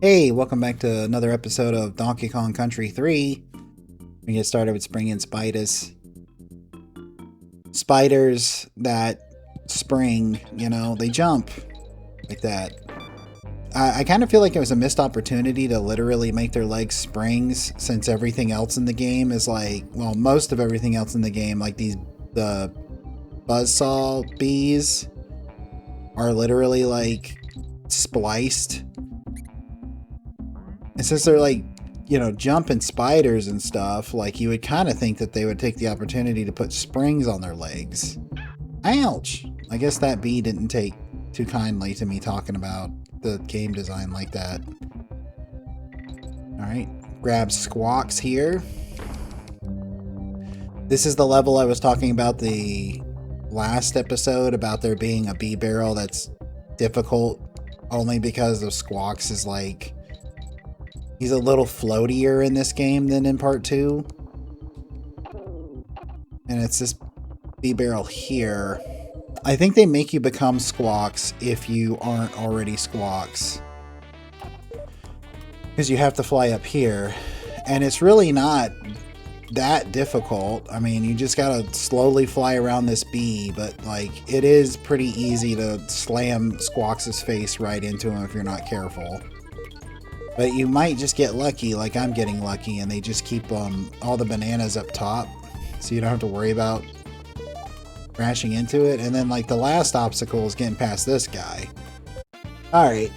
Hey, welcome back to another episode of Donkey Kong Country 3. We get started with springing spiders. Spiders that spring, they jump like that. I kind of feel like it was a missed opportunity to literally make their legs springs, since everything else in the game is like, well, most of everything else in the game, like the buzzsaw bees are literally like spliced. And since they're like, jumping spiders and stuff, like you would kind of think that they would take the opportunity to put springs on their legs. Ouch! I guess that bee didn't take too kindly to me talking about the game design like that. Alright, grab Squawks here. This is the level I was talking about the last episode, about there being a bee barrel that's difficult only because of Squawks is like, he's a little floatier in this game than in part 2. And it's this bee barrel here. I think they make you become Squawks if you aren't already Squawks, because you have to fly up here. And it's really not that difficult. I mean, you just gotta slowly fly around this bee, but like, it is pretty easy to slam Squawks' face right into him if you're not careful. But you might just get lucky, like I'm getting lucky, and they just keep all the bananas up top, so you don't have to worry about crashing into it. And then like the last obstacle is getting past this guy. Alright.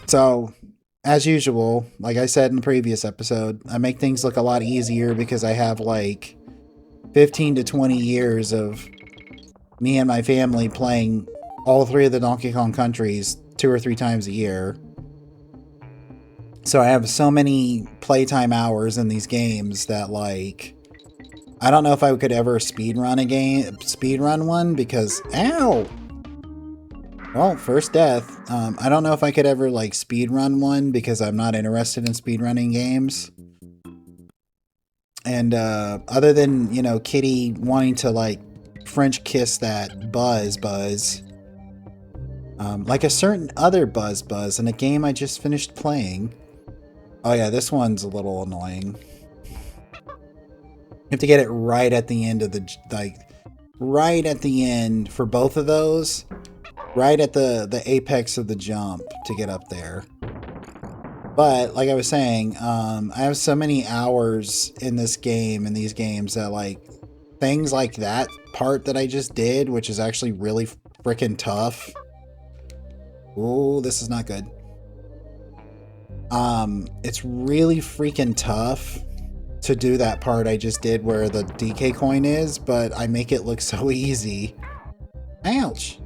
So, as usual, like I said in the previous episode, I make things look a lot easier because I have like 15 to 20 years of me and my family playing all three of the Donkey Kong countries 2 or 3 times a year. So I have so many playtime hours in these games that, like, I don't know if I could ever speedrun one, because, ow! Well, first death. I don't know if I could ever, like, speedrun one, because I'm not interested in speedrunning games. And, other than, Kitty wanting to, like, French kiss that Buzz, like a certain other Buzz in a game I just finished playing. Oh yeah, this one's a little annoying. You have to get it right at the end of the, like, right at the end for both of those. Right at the apex of the jump to get up there. But, like I was saying, I have so many hours in this game, in these games, that, like, things like that part that I just did, which is actually really freaking tough. Ooh, this is not good. It's really freaking tough to do that part I just did where the DK coin is, but I make it look so easy. Ouch!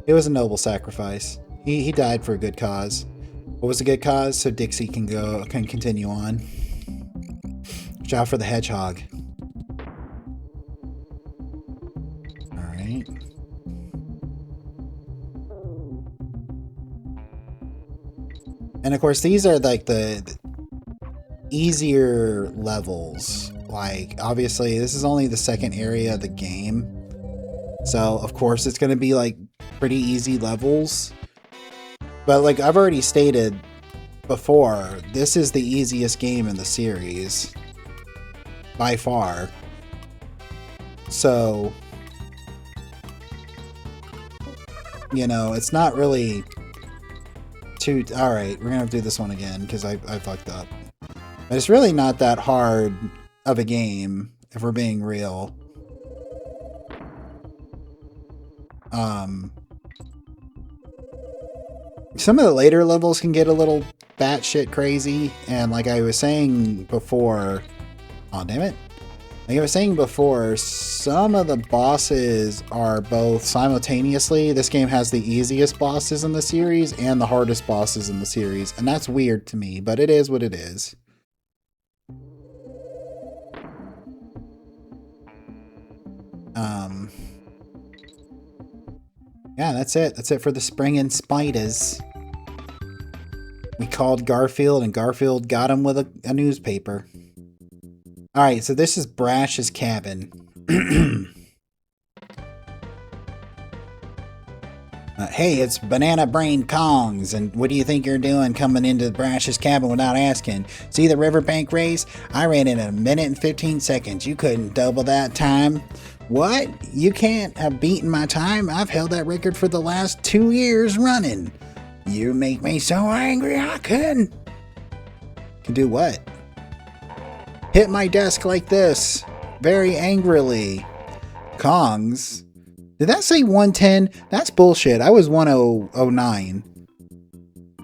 It was a noble sacrifice. He died for a good cause. What was a good cause? So Dixie can continue on. Watch out for the hedgehog. Alright. And of course, these are like the easier levels. Like, obviously, this is only the second area of the game. So, of course, it's going to be like pretty easy levels. But like I've already stated before, this is the easiest game in the series. By far. So, it's not really too... Alright, we're gonna have to do this one again, because I fucked up. But it's really not that hard of a game, if we're being real. Some of the later levels can get a little batshit crazy, and like I was saying before... Oh, damn it. Like I was saying before, some of the bosses are both simultaneously. This game has the easiest bosses in the series and the hardest bosses in the series, and that's weird to me, but it is what it is. Yeah, that's it. That's it for the springing spiders. We called Garfield, and Garfield got him with a newspaper. Alright, so this is Brash's cabin. Hey, it's Banana Brain Kongs, and what do you think you're doing coming into Brash's cabin without asking? See the riverbank race? I ran in 1 minute and 15 seconds. You couldn't double that time. What? You can't have beaten my time? I've held that record for the last 2 years running. You make me so angry I couldn't. Can do what? Hit my desk like this, very angrily. Kongs? Did that say 110? That's bullshit. I was 1009.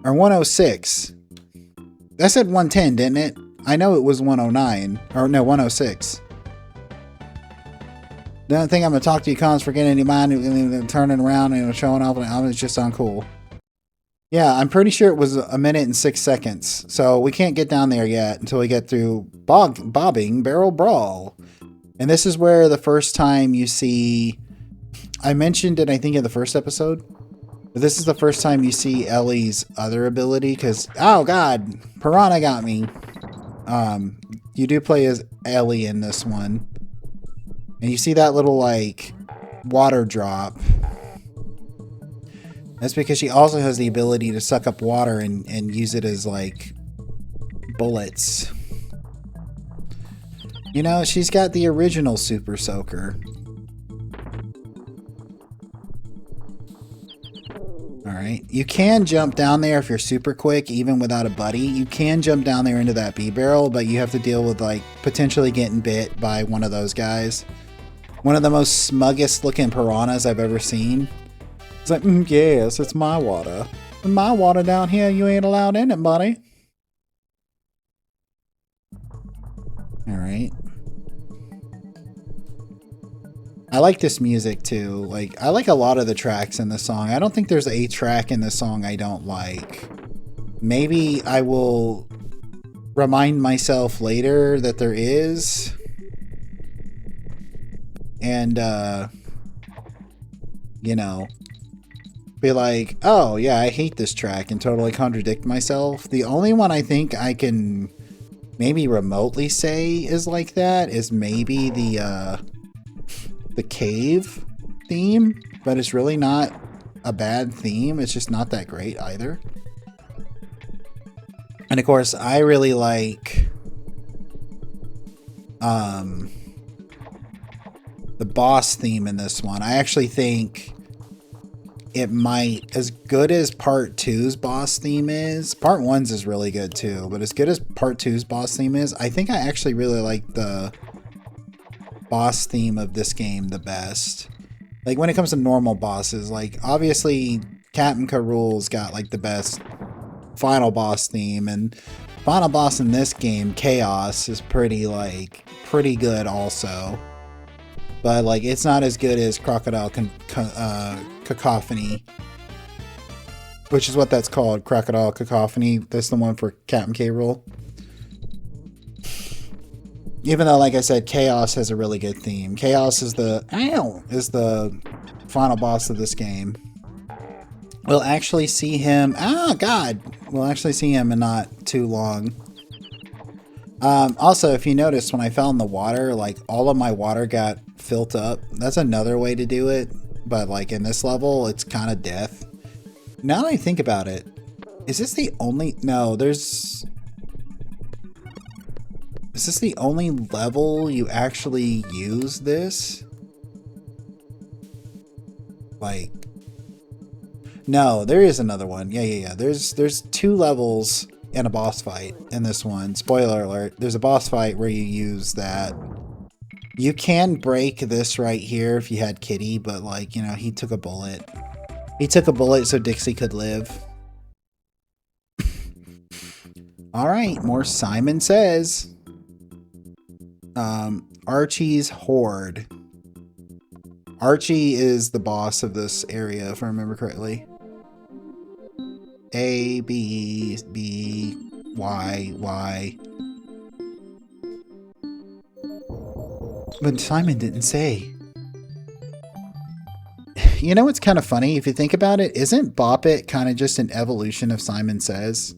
Or 106. That said 110, didn't it? I know it was 109. Or no, 106. Don't think I'm going to talk to you cons for getting any mind turning around and showing off. It's just uncool. Yeah, I'm pretty sure it was 1 minute and 6 seconds. So we can't get down there yet until we get through Bobbing Barrel Brawl. And this is where the first time you see... I mentioned it, I think, in the first episode. But this is the first time you see Ellie's other ability, because... Oh, God! Piranha got me! You do play as Ellie in this one. And you see that little, like, water drop. That's because she also has the ability to suck up water and use it as, like, bullets. You know, she's got the original Super Soaker. Alright, you can jump down there if you're super quick, even without a buddy. You can jump down there into that bee barrel, but you have to deal with, like, potentially getting bit by one of those guys. One of the most smuggest looking piranhas I've ever seen. It's like, yes, it's my water. My water down here, you ain't allowed in it, buddy. Alright. I like this music too. Like, I like a lot of the tracks in this song. I don't think there's a track in this song I don't like. Maybe I will remind myself later that there is. And, you know, be like, oh yeah, I hate this track and totally contradict myself. The only one I think I can maybe remotely say is like that is maybe the cave theme, but it's really not a bad theme. It's just not that great either. And of course, I really like the boss theme in this one. I actually think it might, as good as Part 2's boss theme is, Part 1's is really good too, but as good as Part 2's boss theme is, I think I actually really like the boss theme of this game the best. Like, when it comes to normal bosses, like, obviously Captain K. Rool's got, like, the best final boss theme, and final boss in this game, Chaos, is pretty good also. But, like, it's not as good as Crocodile Cacophony, which is what that's called, Crocodile Cacophony. That's the one for Captain K. Rool. Even though, like I said, Chaos has a really good theme. Chaos is the final boss of this game. We'll actually see him... Oh, God! We'll actually see him in not too long. Also, if you notice, when I fell in the water, like, all of my water got filled up. That's another way to do it. But, like, in this level, it's kind of death. Now that I think about it, is this the only... No, there's... Is this the only level you actually use this? Like... No, there is another one. Yeah. There's 2 levels and a boss fight in this one. Spoiler alert. There's a boss fight where you use that. You can break this right here if you had Kitty, but, like, you know, he took a bullet. He took a bullet so Dixie could live. Alright, more Simon Says. Archie's Horde. Archie is the boss of this area, if I remember correctly. A, B, B, Y, Y. But Simon didn't say. You know what's kind of funny? If you think about it, isn't Bop It kind of just an evolution of Simon Says?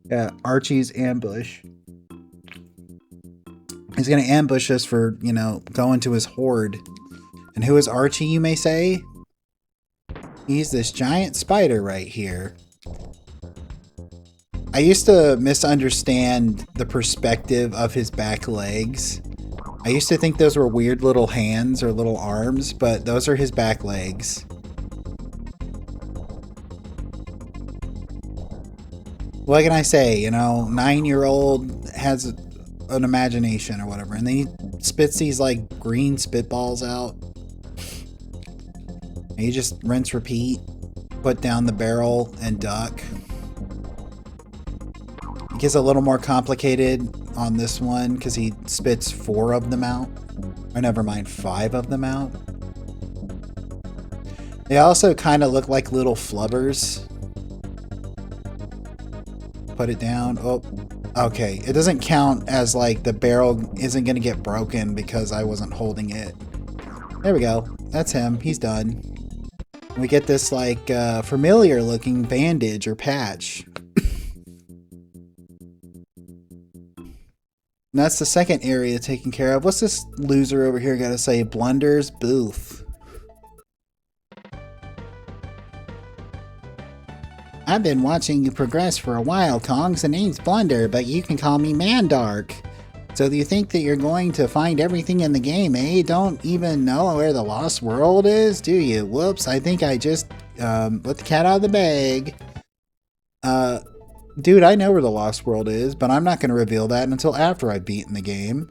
Yeah, Archie's ambush. He's going to ambush us for, you know, going to his horde. And who is Archie, you may say? He's this giant spider right here. I used to misunderstand the perspective of his back legs. I used to think those were weird little hands or little arms, but those are his back legs. What can I say? You know, 9-year-old has an imagination or whatever, and then he spits these like green spitballs out. And you just rinse, repeat, put down the barrel, and duck. It gets a little more complicated on this one because he spits 4 of them out. Or never mind, 5 of them out. They also kind of look like little flubbers. Put it down. Oh, okay. It doesn't count as like the barrel isn't going to get broken because I wasn't holding it. There we go. That's him. He's done. We get this like familiar looking bandage or patch. And that's the second area taken care of. What's this loser over here got to say? Blunder's Booth. I've been watching you progress for a while, Kongs. The name's Blunder, but you can call me Mandark. So you think that you're going to find everything in the game, eh? Don't even know where the Lost World is, do you? Whoops, I think I just let the cat out of the bag. Dude, I know where the Lost World is, but I'm not going to reveal that until after I've beaten the game.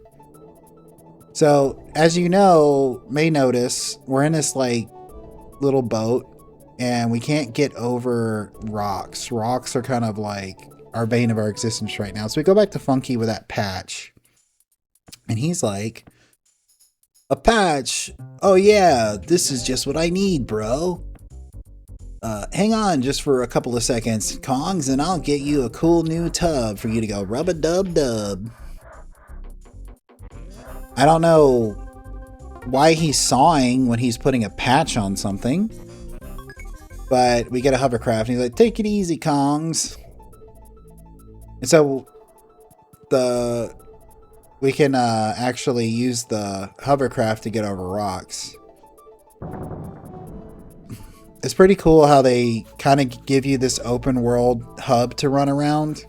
So, as you may notice, we're in this, like, little boat. And we can't get over rocks. Rocks are kind of like our bane of our existence right now. So we go back to Funky with that patch. And he's like, a patch? Oh yeah, this is just what I need, bro. Hang on just for a couple of seconds, Kongs, and I'll get you a cool new tub for you to go rub-a-dub-dub. I don't know why he's sawing when he's putting a patch on something. But we get a hovercraft, and he's like, take it easy, Kongs. And so, we can actually use the hovercraft to get over rocks. It's pretty cool how they kind of give you this open world hub to run around.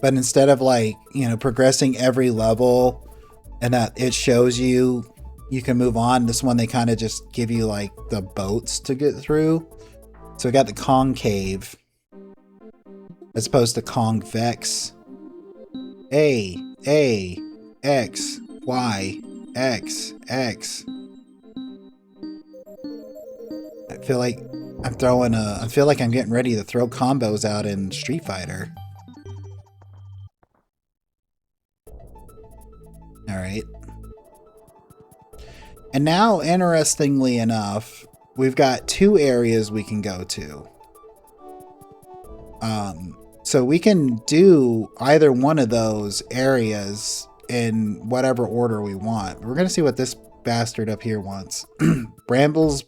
But instead of like, progressing every level and that it shows you can move on. This one, they kind of just give you like the boats to get through. So we got the concave as opposed to convex. A, X, Y, X, X. I feel like I feel like I'm getting ready to throw combos out in Street Fighter. All right. And now, interestingly enough, we've got 2 areas we can go to. So we can do either one of those areas in whatever order we want. We're going to see what this bastard up here wants. Brambles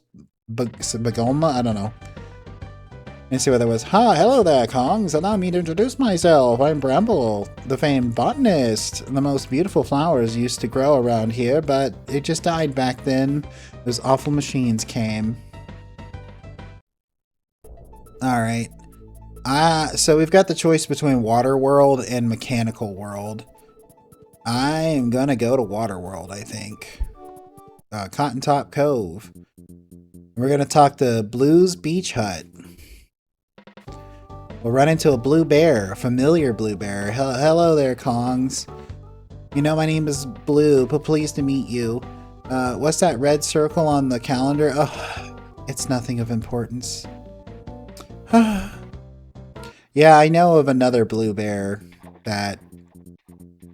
Bagoma? I don't know. Let's see what that was. Hi, hello there, Kongs. Allow me to introduce myself. I'm Bramble, the famed botanist. The most beautiful flowers used to grow around here, but it just died back then. Those awful machines came. Alright. So we've got the choice between Water World and Mechanical World. I am gonna go to Water World, I think. Cotton Top Cove. We're gonna talk to Blue's Beach Hut. We'll run into a blue bear, a familiar blue bear. Hello there, Kongs. My name is Blue, but pleased to meet you. What's that red circle on the calendar? Oh, it's nothing of importance. Yeah, I know of another blue bear that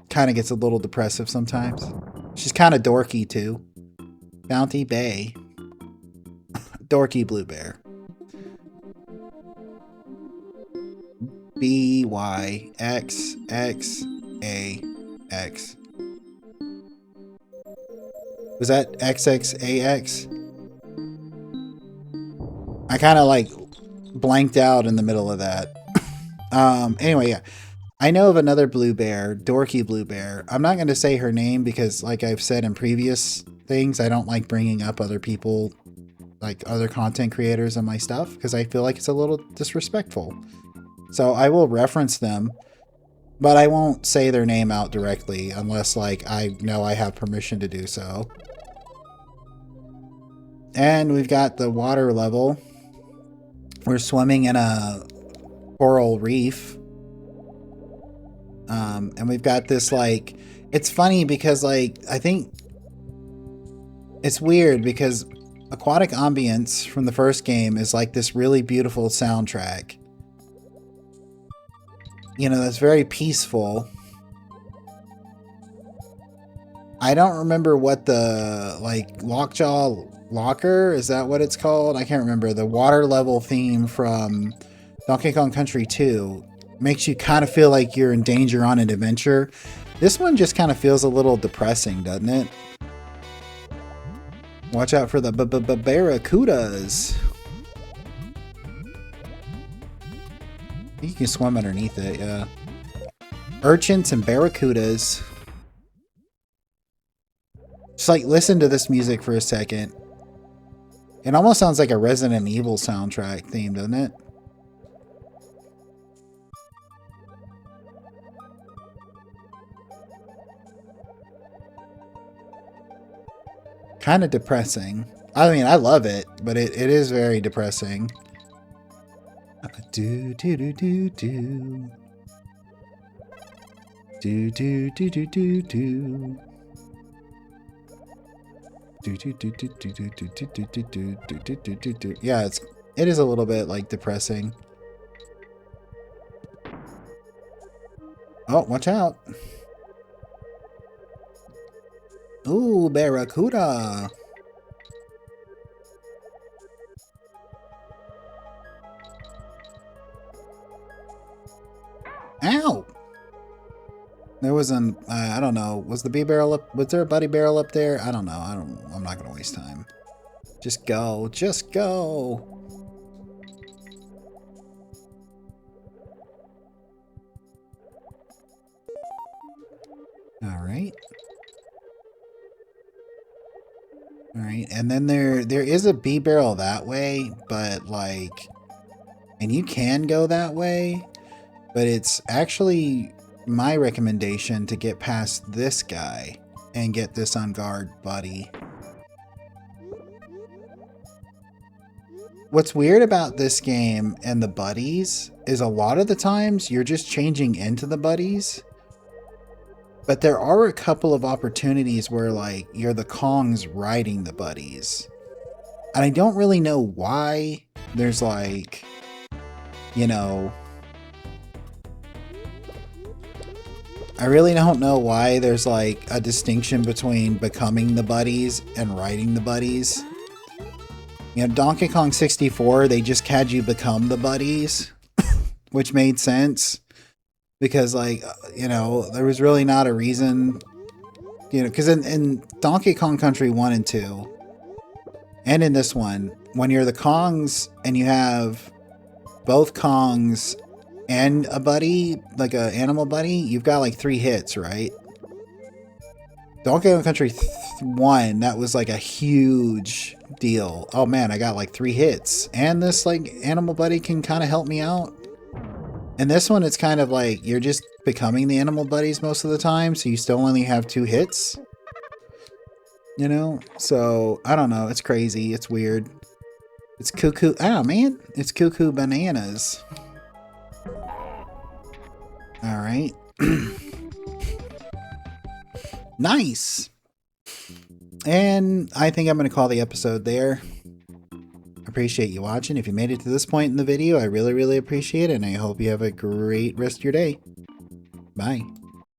kind of gets a little depressive sometimes. She's kind of dorky, too. Bounty Bay. Dorky blue bear. BYXXAX. Was that XXAX? I kind of like blanked out in the middle of that. Anyway, yeah. I know of another blue bear, dorky blue bear. I'm not going to say her name because, like I've said in previous things, I don't like bringing up other people like other content creators and my stuff because I feel like it's a little disrespectful. So I will reference them, but I won't say their name out directly unless like I know I have permission to do so. And we've got the water level. We're swimming in a coral reef. And we've got this like, it's funny because like, I think it's weird because Aquatic Ambience from the first game is like this really beautiful soundtrack. You know, that's very peaceful. I don't remember what the, like, Lockjaw Locker, is that what it's called? I can't remember. The water level theme from Donkey Kong Country 2 makes you kind of feel like you're in danger on an adventure. This one just kind of feels a little depressing, doesn't it? Watch out for the barracudas. You can swim underneath it, yeah. Urchins and barracudas. Just like listen to this music for a second. It almost sounds like a Resident Evil soundtrack theme, doesn't it? Kind of depressing. I mean, I love it, but it is very depressing. Do do do do do. Do do do do do do. Yeah, it is a little bit like depressing. Oh, watch out. Ooh, barracuda. Ow. There was an, I don't know, was the bee barrel up, was there a buddy barrel up there? I don't know, I'm not gonna waste time. Just go, just go. Alright. Alright, and then there is a bee barrel that way, but like, and you can go that way, but it's actually my recommendation to get past this guy and get this on guard buddy. What's weird about this game and the buddies is a lot of the times you're just changing into the buddies, but there are a couple of opportunities where like you're the Kongs riding the buddies, and I don't really know why. There's like, you know, I really don't know why there's like a distinction between becoming the buddies and riding the buddies. You know, Donkey Kong 64, they just had you become the buddies, which made sense because like, you know, there was really not a reason, you know, because in Donkey Kong Country 1 and 2, and in this one, when you're the Kongs and you have both Kongs and a buddy, like an animal buddy, you've got like 3 hits, right? Donkey Kong Country 1, that was like a huge deal. Oh man, I got like 3 hits. And this like animal buddy can kind of help me out. And this one, it's kind of like you're just becoming the animal buddies most of the time, so you still only have 2 hits. You know? So, I don't know. It's crazy. It's weird. It's cuckoo. Ah, man. It's cuckoo bananas. Alright. Nice! And I think I'm going to call the episode there. Appreciate you watching. If you made it to this point in the video, I really, really appreciate it, and I hope you have a great rest of your day. Bye.